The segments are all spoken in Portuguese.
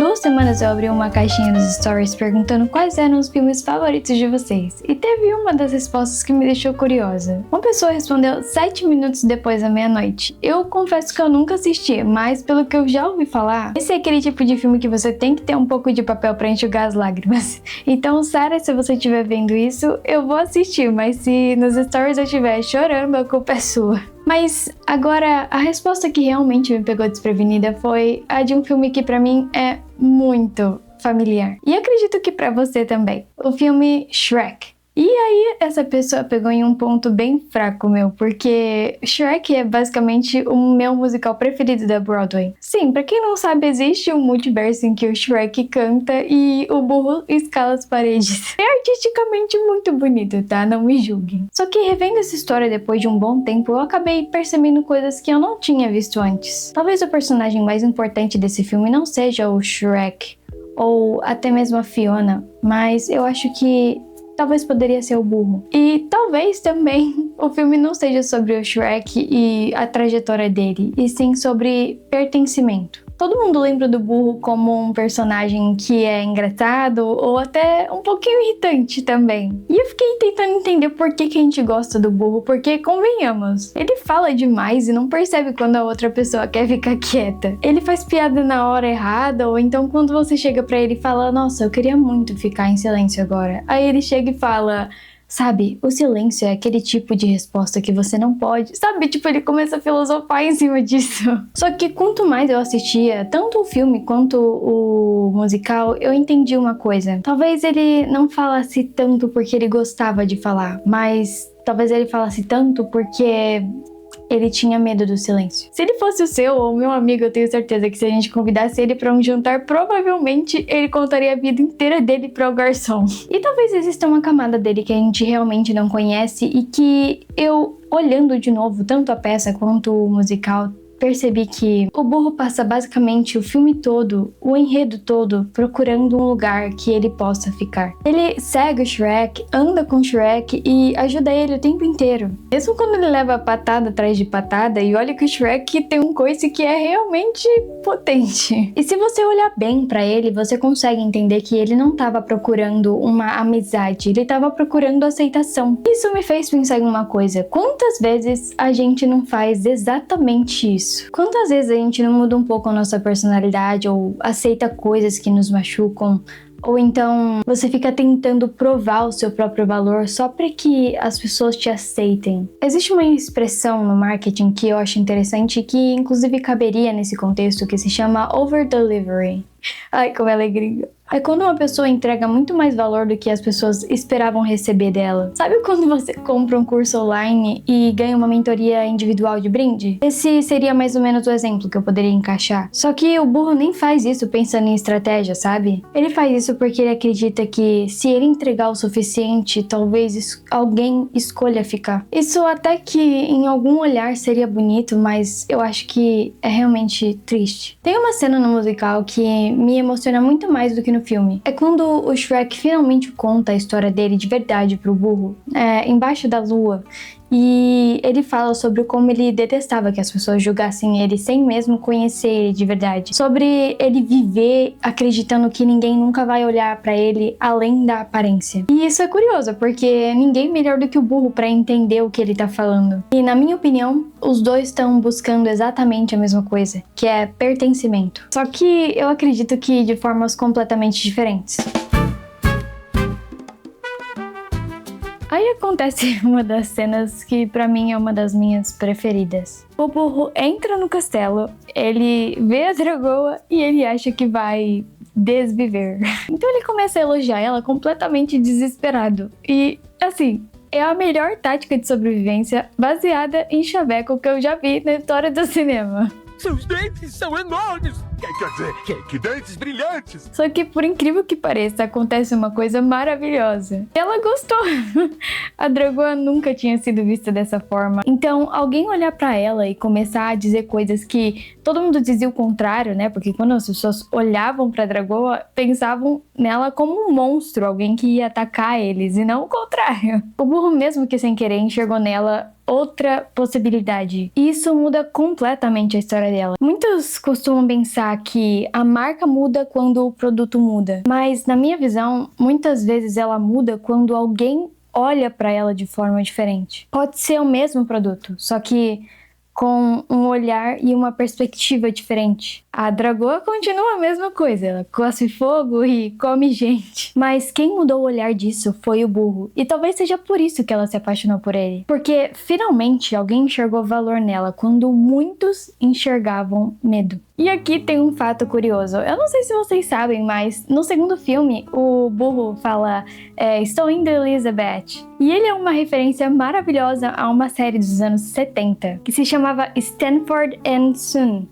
2 semanas eu abri uma caixinha nos stories perguntando quais eram os filmes favoritos de vocês. E teve uma das respostas que me deixou curiosa. Uma pessoa respondeu 7 minutos depois da meia-noite. Eu confesso que eu nunca assisti, mas pelo que eu já ouvi falar, esse é aquele tipo de filme que você tem que ter um pouco de papel pra enxugar as lágrimas. Então, Sarah, se você estiver vendo isso, eu vou assistir, mas se nos stories eu estiver chorando, a culpa é sua. Mas agora, a resposta que realmente me pegou desprevenida foi a de um filme que pra mim é muito familiar. E acredito que pra você também. O filme Shrek. E aí, essa pessoa pegou em um ponto bem fraco meu, porque Shrek é basicamente o meu musical preferido da Broadway. Sim, pra quem não sabe, existe um multiverso em que o Shrek canta e o burro escala as paredes. É artisticamente muito bonito, tá? Não me julguem. Só que revendo essa história depois de um bom tempo, eu acabei percebendo coisas que eu não tinha visto antes. Talvez o personagem mais importante desse filme não seja o Shrek, ou até mesmo a Fiona, mas eu acho que talvez poderia ser o burro. E talvez também o filme não seja sobre o Shrek e a trajetória dele, e sim sobre pertencimento. Todo mundo lembra do burro como um personagem que é engraçado ou até um pouquinho irritante também. E eu fiquei tentando entender por que a gente gosta do burro, porque, convenhamos, ele fala demais e não percebe quando a outra pessoa quer ficar quieta. Ele faz piada na hora errada, ou então quando você chega pra ele e fala: nossa, eu queria muito ficar em silêncio agora. Aí ele chega e fala: sabe, o silêncio é aquele tipo de resposta que você não pode. Sabe, tipo, ele começa a filosofar em cima disso. Só que quanto mais eu assistia, tanto o filme quanto o musical, eu entendi uma coisa. Talvez ele não falasse tanto porque ele gostava de falar, mas talvez ele falasse tanto porque ele tinha medo do silêncio. Se ele fosse o seu ou o meu amigo, eu tenho certeza que se a gente convidasse ele para um jantar, provavelmente ele contaria a vida inteira dele para o garçom. E talvez exista uma camada dele que a gente realmente não conhece e que eu, olhando de novo tanto a peça quanto o musical, percebi que o burro passa basicamente o filme todo, o enredo todo, procurando um lugar que ele possa ficar. Ele segue o Shrek, anda com o Shrek e ajuda ele o tempo inteiro. Mesmo quando ele leva patada atrás de patada, e olha que o Shrek tem um coice que é realmente potente. E se você olhar bem pra ele, você consegue entender que ele não estava procurando uma amizade, ele estava procurando aceitação. Isso me fez pensar em uma coisa: quantas vezes a gente não faz exatamente isso? Quantas vezes a gente não muda um pouco a nossa personalidade ou aceita coisas que nos machucam? Ou então você fica tentando provar o seu próprio valor só para que as pessoas te aceitem. Existe uma expressão no marketing que eu acho interessante, que inclusive caberia nesse contexto, que se chama over-delivery. Ai, como ela é gringa. É quando uma pessoa entrega muito mais valor do que as pessoas esperavam receber dela. Sabe quando você compra um curso online e ganha uma mentoria individual de brinde? Esse seria mais ou menos o exemplo que eu poderia encaixar. Só que o burro nem faz isso pensando em estratégia, sabe? Ele faz isso porque ele acredita que se ele entregar o suficiente, talvez alguém escolha ficar. Isso até que em algum olhar seria bonito, mas eu acho que é realmente triste. Tem uma cena no musical que me emociona muito mais do que no filme. É quando o Shrek finalmente conta a história dele de verdade pro burro, embaixo da lua. E ele fala sobre como ele detestava que as pessoas julgassem ele sem mesmo conhecer ele de verdade. Sobre ele viver acreditando que ninguém nunca vai olhar pra ele além da aparência. E isso é curioso, porque ninguém melhor do que o burro pra entender o que ele tá falando. E na minha opinião, os dois estão buscando exatamente a mesma coisa, que é pertencimento. Só que eu acredito que de formas completamente diferentes. Aí acontece uma das cenas que pra mim é uma das minhas preferidas. O burro entra no castelo, ele vê a dragoa e ele acha que vai desviver. Então ele começa a elogiar ela completamente desesperado. E assim, é a melhor tática de sobrevivência baseada em chaveco que eu já vi na história do cinema. Seus dentes são enormes! Quer dizer, que dentes brilhantes! Só que, por incrível que pareça, acontece uma coisa maravilhosa. Ela gostou! A dragoa nunca tinha sido vista dessa forma. Então, alguém olhar pra ela e começar a dizer coisas que todo mundo dizia o contrário, né? Porque quando as pessoas olhavam pra dragoa, pensavam nela como um monstro, alguém que ia atacar eles, e não o contrário. O burro, mesmo que sem querer, enxergou nela outra possibilidade. E isso muda completamente a história dela. Muitos costumam pensar que a marca muda quando o produto muda, mas na minha visão, muitas vezes ela muda quando alguém olha para ela de forma diferente. Pode ser o mesmo produto, só que com um olhar e uma perspectiva diferente. A dragoa continua a mesma coisa, ela cospe fogo e come gente. Mas quem mudou o olhar disso foi o burro. E talvez seja por isso que ela se apaixonou por ele. Porque finalmente alguém enxergou valor nela quando muitos enxergavam medo. E aqui tem um fato curioso. Eu não sei se vocês sabem, mas no segundo filme, o burro fala estou indo, Elizabeth. E ele é uma referência maravilhosa a uma série dos anos 70, que se chamava Stanford and Son.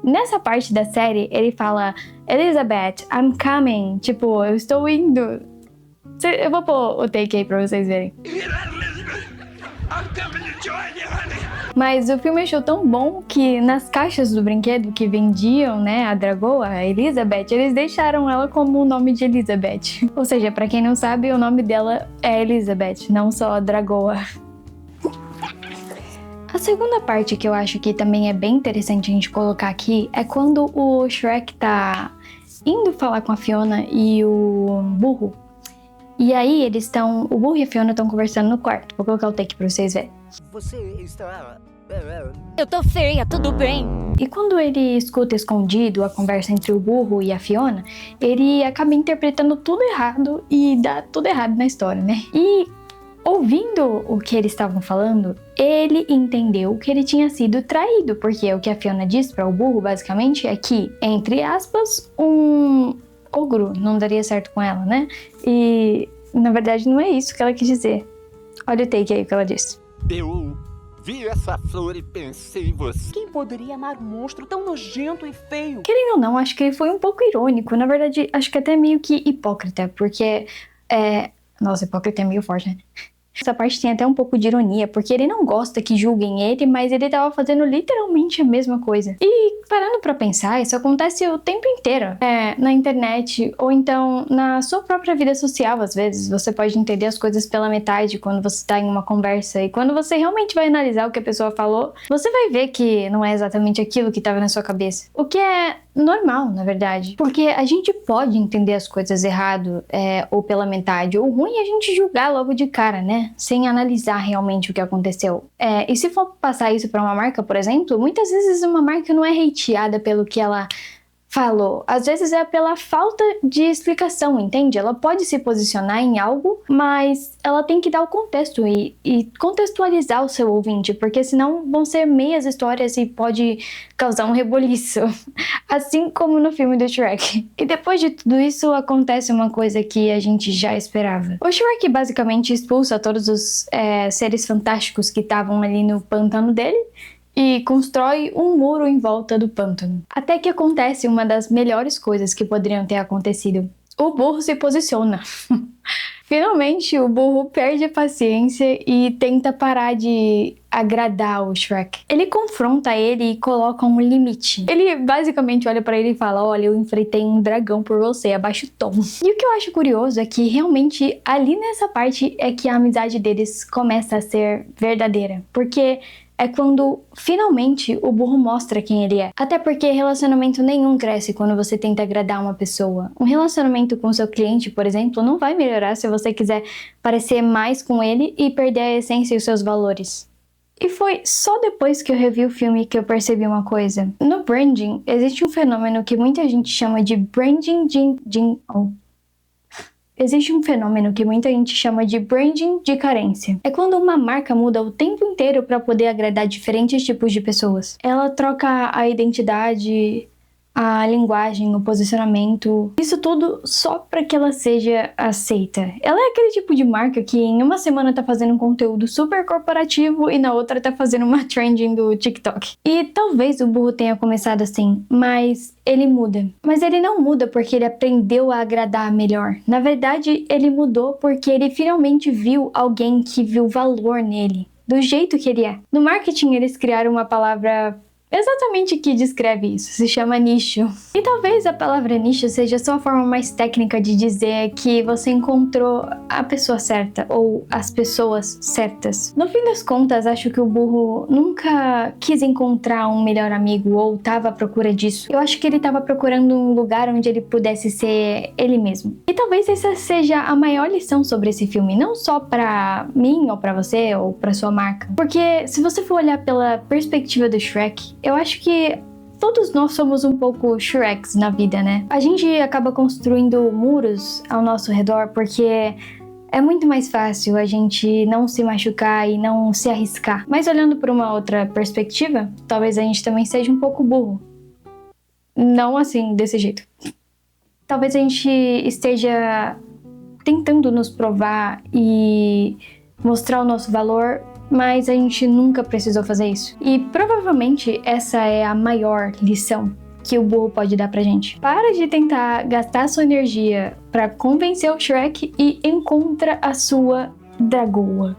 Nessa parte da série, ele fala Elizabeth, I'm coming. Tipo, eu estou indo. Eu vou pôr o take aí pra vocês verem. Mas o filme achou tão bom que nas caixas do brinquedo que vendiam, né, a dragoa, a Elizabeth, eles deixaram ela como o nome de Elizabeth. Ou seja, pra quem não sabe, o nome dela é Elizabeth, não só a dragoa. A segunda parte que eu acho que também é bem interessante a gente colocar aqui é quando o Shrek tá indo falar com a Fiona e o burro. E aí o burro e a Fiona estão conversando no quarto. Vou colocar o take pra vocês verem. Você está... Eu tô feia, tudo bem? E quando ele escuta escondido a conversa entre o burro e a Fiona, ele acaba interpretando tudo errado e dá tudo errado na história, né? E ouvindo o que eles estavam falando, ele entendeu que ele tinha sido traído, porque o que a Fiona disse para o burro, basicamente, é que, entre aspas, um ogro não daria certo com ela, né? E, na verdade, não é isso que ela quis dizer. Olha o take aí que ela disse. Eu vi essa flor e pensei em você. Quem poderia amar um monstro tão nojento e feio? Querendo ou não, acho que ele foi um pouco irônico. Na verdade, acho que até meio que hipócrita, porque... Nossa, hipócrita é meio forte, né? Essa parte tem até um pouco de ironia, porque ele não gosta que julguem ele, mas ele tava fazendo literalmente a mesma coisa. E parando pra pensar, isso acontece o tempo inteiro. Na internet, ou então na sua própria vida social, às vezes. Você pode entender as coisas pela metade quando você tá em uma conversa. E quando você realmente vai analisar o que a pessoa falou, você vai ver que não é exatamente aquilo que tava na sua cabeça. O que é normal, na verdade. Porque a gente pode entender as coisas errado, ou pela metade. O ruim é a gente julgar logo de cara, né? Sem analisar realmente o que aconteceu. E se for passar isso para uma marca, por exemplo, muitas vezes uma marca não é hateada pelo que ela falou. Às vezes é pela falta de explicação, entende? Ela pode se posicionar em algo, mas ela tem que dar o contexto e contextualizar o seu ouvinte, porque senão vão ser meias histórias e pode causar um reboliço. Assim como no filme do Shrek. E depois de tudo isso, acontece uma coisa que a gente já esperava. O Shrek basicamente expulsa todos os seres fantásticos que estavam ali no pântano dele e constrói um muro em volta do pântano. Até que acontece uma das melhores coisas que poderiam ter acontecido. O burro se posiciona. Finalmente, o burro perde a paciência e tenta parar de agradar o Shrek. Ele confronta ele e coloca um limite. Ele basicamente olha pra ele e fala, olha, eu enfrentei um dragão por você, abaixa o tom. E o que eu acho curioso é que realmente ali nessa parte é que a amizade deles começa a ser verdadeira. Porque é quando, finalmente, o burro mostra quem ele é. Até porque relacionamento nenhum cresce quando você tenta agradar uma pessoa. Um relacionamento com seu cliente, por exemplo, não vai melhorar se você quiser parecer mais com ele e perder a essência e os seus valores. E foi só depois que eu revi o filme que eu percebi uma coisa. No branding, existe um fenômeno que muita gente chama de branding Existe um fenômeno que muita gente chama de branding de carência. É quando uma marca muda o tempo inteiro para poder agradar diferentes tipos de pessoas. Ela troca a identidade, a linguagem, o posicionamento, isso tudo só para que ela seja aceita. Ela é aquele tipo de marca que em uma semana tá fazendo um conteúdo super corporativo e na outra tá fazendo uma trending do TikTok. E talvez o burro tenha começado assim, mas ele muda. Mas ele não muda porque ele aprendeu a agradar melhor. Na verdade, ele mudou porque ele finalmente viu alguém que viu valor nele, do jeito que ele é. No marketing, eles criaram uma palavra Exatamente o que descreve isso, se chama nicho. E talvez a palavra nicho seja só a forma mais técnica de dizer que você encontrou a pessoa certa ou as pessoas certas. No fim das contas, acho que o burro nunca quis encontrar um melhor amigo ou estava à procura disso. Eu acho que ele estava procurando um lugar onde ele pudesse ser ele mesmo. E talvez essa seja a maior lição sobre esse filme, não só pra mim ou pra você ou pra sua marca. Porque se você for olhar pela perspectiva do Shrek, eu acho que todos nós somos um pouco Shreks na vida, né? A gente acaba construindo muros ao nosso redor porque é muito mais fácil a gente não se machucar e não se arriscar. Mas olhando por uma outra perspectiva, talvez a gente também seja um pouco burro. Não assim, desse jeito. Talvez a gente esteja tentando nos provar e mostrar o nosso valor, mas a gente nunca precisou fazer isso. E provavelmente essa é a maior lição que o burro pode dar pra gente. Para de tentar gastar sua energia pra convencer o Shrek e encontra a sua dragoa.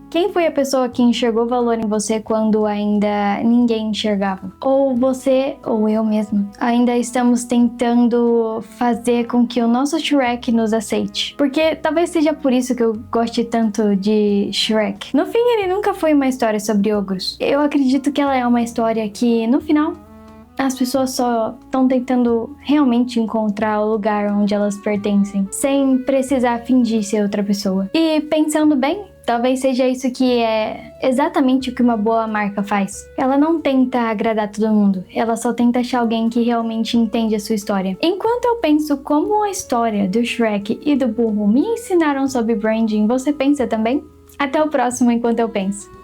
Quem foi a pessoa que enxergou valor em você quando ainda ninguém enxergava? Ou você, ou eu mesmo, ainda estamos tentando fazer com que o nosso Shrek nos aceite? Porque talvez seja por isso que eu goste tanto de Shrek. No fim, ele nunca foi uma história sobre ogros. Eu acredito que ela é uma história que, no final, as pessoas só estão tentando realmente encontrar o lugar onde elas pertencem, sem precisar fingir ser outra pessoa. E pensando bem, talvez seja isso que é exatamente o que uma boa marca faz. Ela não tenta agradar todo mundo, ela só tenta achar alguém que realmente entende a sua história. Enquanto eu penso como a história do Shrek e do burro me ensinaram sobre branding, você pensa também? Até o próximo Enquanto Eu Penso.